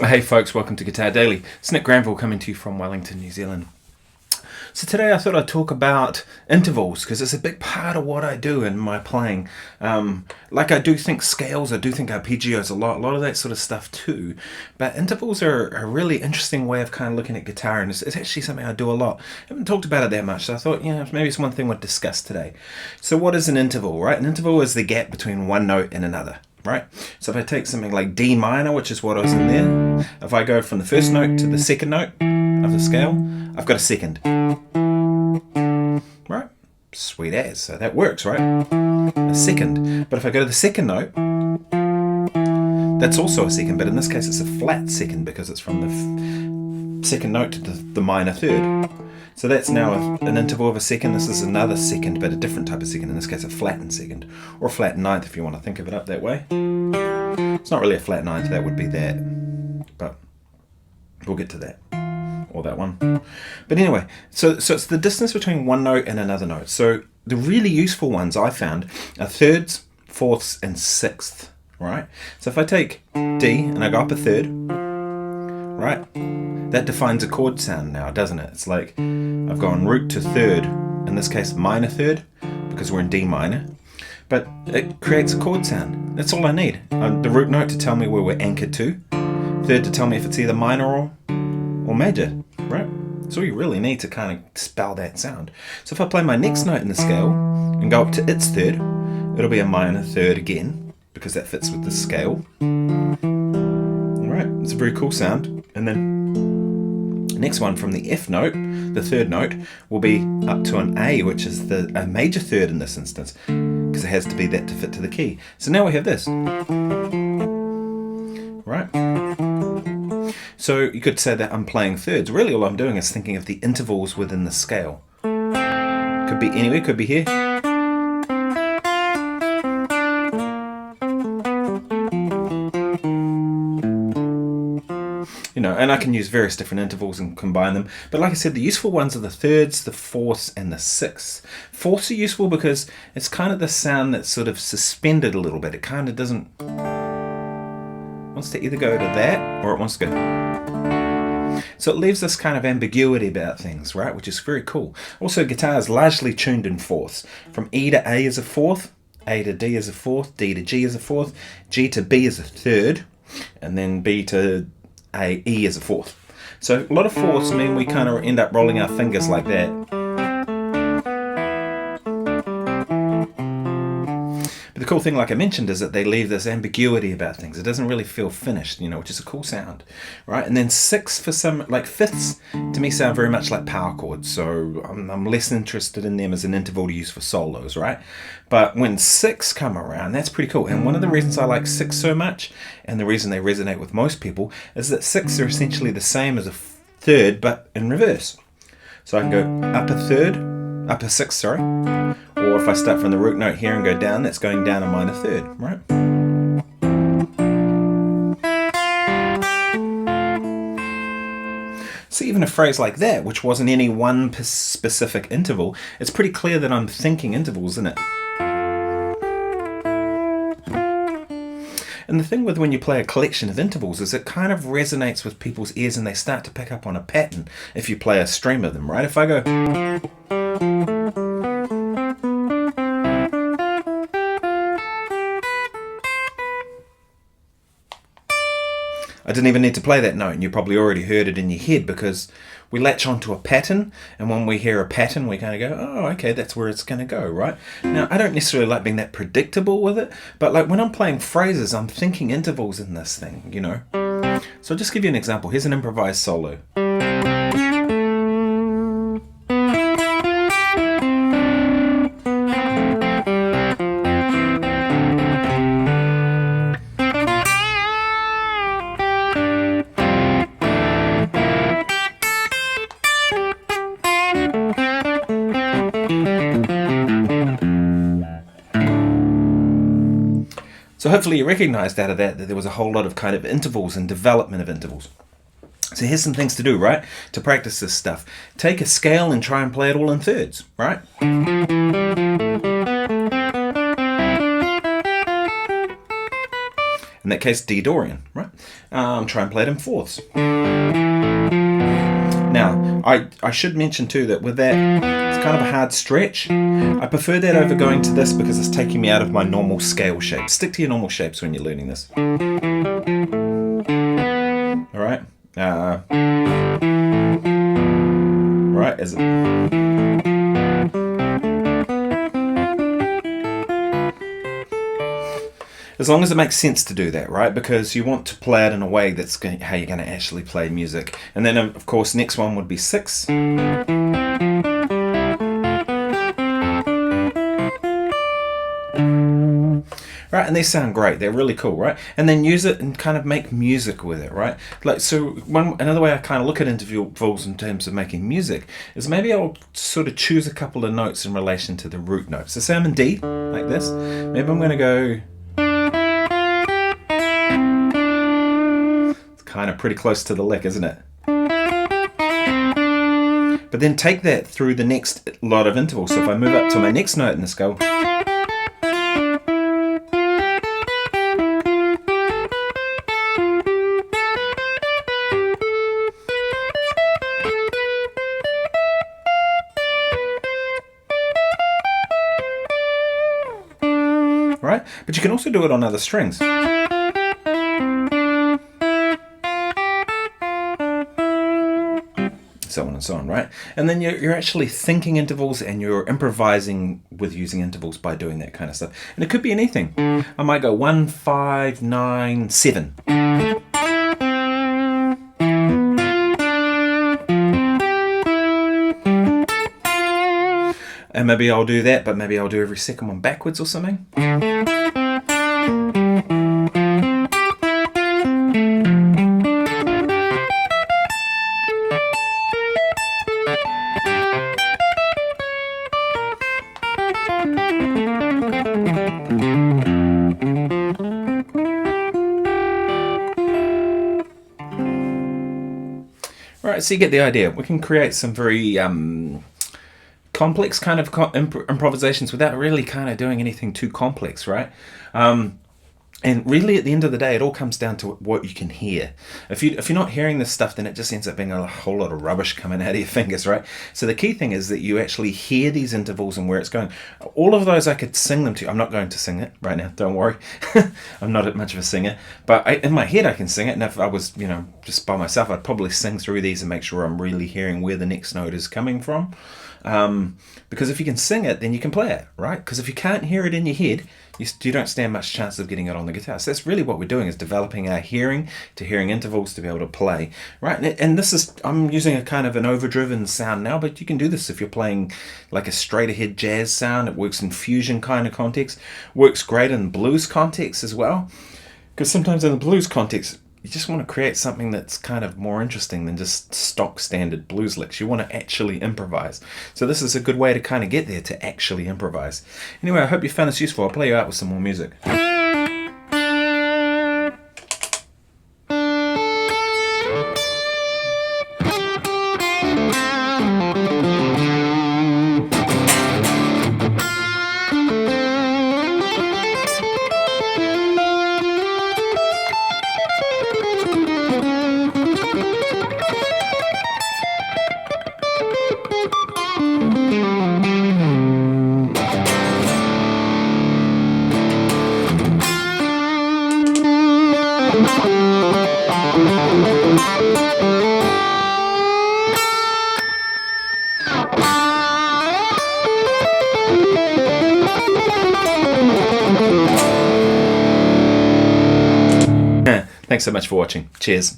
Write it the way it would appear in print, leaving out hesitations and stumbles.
Hey folks, welcome to Guitar Daily. It's Nick Granville coming to you from Wellington, New Zealand. So today I thought I'd talk about intervals because it's a big part of what I do in my playing. Like I do think scales, I do think arpeggios a lot of that sort of stuff too. But intervals are a really interesting way of kind of looking at guitar, and it's actually something I do a lot. I haven't talked about it that much, so I thought, maybe it's one thing we'll discuss today. So what is an interval, right? An interval is the gap between one note and another. Right, so if I take something like D minor, which is what I was in there, if I go from the first note to the second note of the scale, I've got a second. Right, sweet as, so that works, right? A second. But if I go to the second note, that's also a second, but in this case it's a flat second because it's from the second note to the minor third. So that's now an interval of a second. This is another second, but a different type of second. In this case, a flattened second, or a flat ninth if you want to think of it up that way. It's not really a flat ninth, that would be that, but we'll get to that, or that one. But anyway, so it's the distance between one note and another note. So the really useful ones I found are thirds, fourths, and sixths, right? So if I take D and I go up a third, right? That defines a chord sound now, doesn't it? It's like I've gone root to third, in this case minor third, because we're in D minor, but it creates a chord sound. That's all I need. The root note to tell me where we're anchored to, third to tell me if it's either minor or major, right? That's all you really need to kind of spell that sound. So if I play my next note in the scale and go up to its third, it'll be a minor third again, because that fits with the scale. Alright, it's a very cool sound. And then next one from the F note, the third note, will be up to an A, which is a major third in this instance, because it has to be that to fit to the key. So now we have this. Right? So you could say that I'm playing thirds. Really all I'm doing is thinking of the intervals within the scale. Could be anywhere, could be here. And I can use various different intervals and combine them. But like I said, the useful ones are the thirds, the fourths, and the sixths. Fourths are useful because it's kind of the sound that's sort of suspended a little bit. It kind of doesn't... wants to either go to that or it wants to go... So it leaves this kind of ambiguity about things, right? Which is very cool. Also, guitar is largely tuned in fourths. From E to A is a fourth, A to D is a fourth, D to G is a fourth, G to B is a third, and then B to... E is a fourth. So a lot of fourths mean we kind of end up rolling our fingers like that. But the cool thing, like I mentioned, is that they leave this ambiguity about things. It doesn't really feel finished, which is a cool sound, right? And then sixths for some, like fifths, to me sound very much like power chords. So I'm less interested in them as an interval to use for solos, right? But when sixths come around, that's pretty cool. And one of the reasons I like sixths so much, and the reason they resonate with most people, is that sixths are essentially the same as a third, but in reverse. So I can go up a sixth, sorry. Or if I start from the root note here and go down, that's going down a minor third, right? So even a phrase like that, which wasn't any one specific interval, it's pretty clear that I'm thinking intervals, isn't it? And the thing with when you play a collection of intervals is it kind of resonates with people's ears and they start to pick up on a pattern if you play a stream of them, right? If I go... I didn't even need to play that note and you probably already heard it in your head because we latch onto a pattern, and when we hear a pattern we kind of go, oh okay, that's where it's going to go, right? Now I don't necessarily like being that predictable with it, but like when I'm playing phrases I'm thinking intervals in this thing, So I'll just give you an example. Here's an improvised solo. hopefully you recognised out of that there was a whole lot of kind of intervals and development of intervals. So here's some things to do, right, to practice this stuff. Take a scale and try and play it all in thirds, right? In that case, D Dorian, right? Try and play it in fourths. Now, I should mention too that with that, it's kind of a hard stretch. I prefer that over going to this because it's taking me out of my normal scale shape. Stick to your normal shapes when you're learning this. All right? Right, as long as it makes sense to do that, right? Because you want to play it in a way that's how you're going to actually play music. And then, of course, next one would be 6. Right, and they sound great. They're really cool, right? And then use it and kind of make music with it, right? Like, so another way I kind of look at intervals in terms of making music is maybe I'll sort of choose a couple of notes in relation to the root notes. So say I'm in D, like this. Maybe I'm going to go... It's kind of pretty close to the lick, isn't it? But then take that through the next lot of intervals. So if I move up to my next note in the scale... Right? But you can also do it on other strings. So on and so on, right? And then you're actually thinking intervals and you're improvising with using intervals by doing that kind of stuff. And it could be anything. I might go 1, 5, 9, 7. And maybe I'll do that, but maybe I'll do every second one backwards or something. Right, so you get the idea. We can create some very complex kind of improvisations without really kind of doing anything too complex, right? And really, at the end of the day, it all comes down to what you can hear. If you're not hearing this stuff, then it just ends up being a whole lot of rubbish coming out of your fingers, right? So the key thing is that you actually hear these intervals and where it's going. All of those I could sing them to you. I'm not going to sing it right now, don't worry. I'm not much of a singer. But in my head I can sing it, and if I was, just by myself, I'd probably sing through these and make sure I'm really hearing where the next note is coming from. Because if you can sing it, then you can play it, right? Because if you can't hear it in your head, you don't stand much chance of getting it on the guitar. So that's really what we're doing, is developing our hearing to hearing intervals to be able to play, right? And this is, I'm using a kind of an overdriven sound now, but you can do this if you're playing like a straight ahead jazz sound. It works in fusion kind of context, works great in blues context as well. Because sometimes in the blues context, you just want to create something that's kind of more interesting than just stock standard blues licks. You want to actually improvise. So this is a good way to kind of get there, to actually improvise. Anyway, I hope you found this useful. I'll play you out with some more music. Thanks so much for watching. Cheers.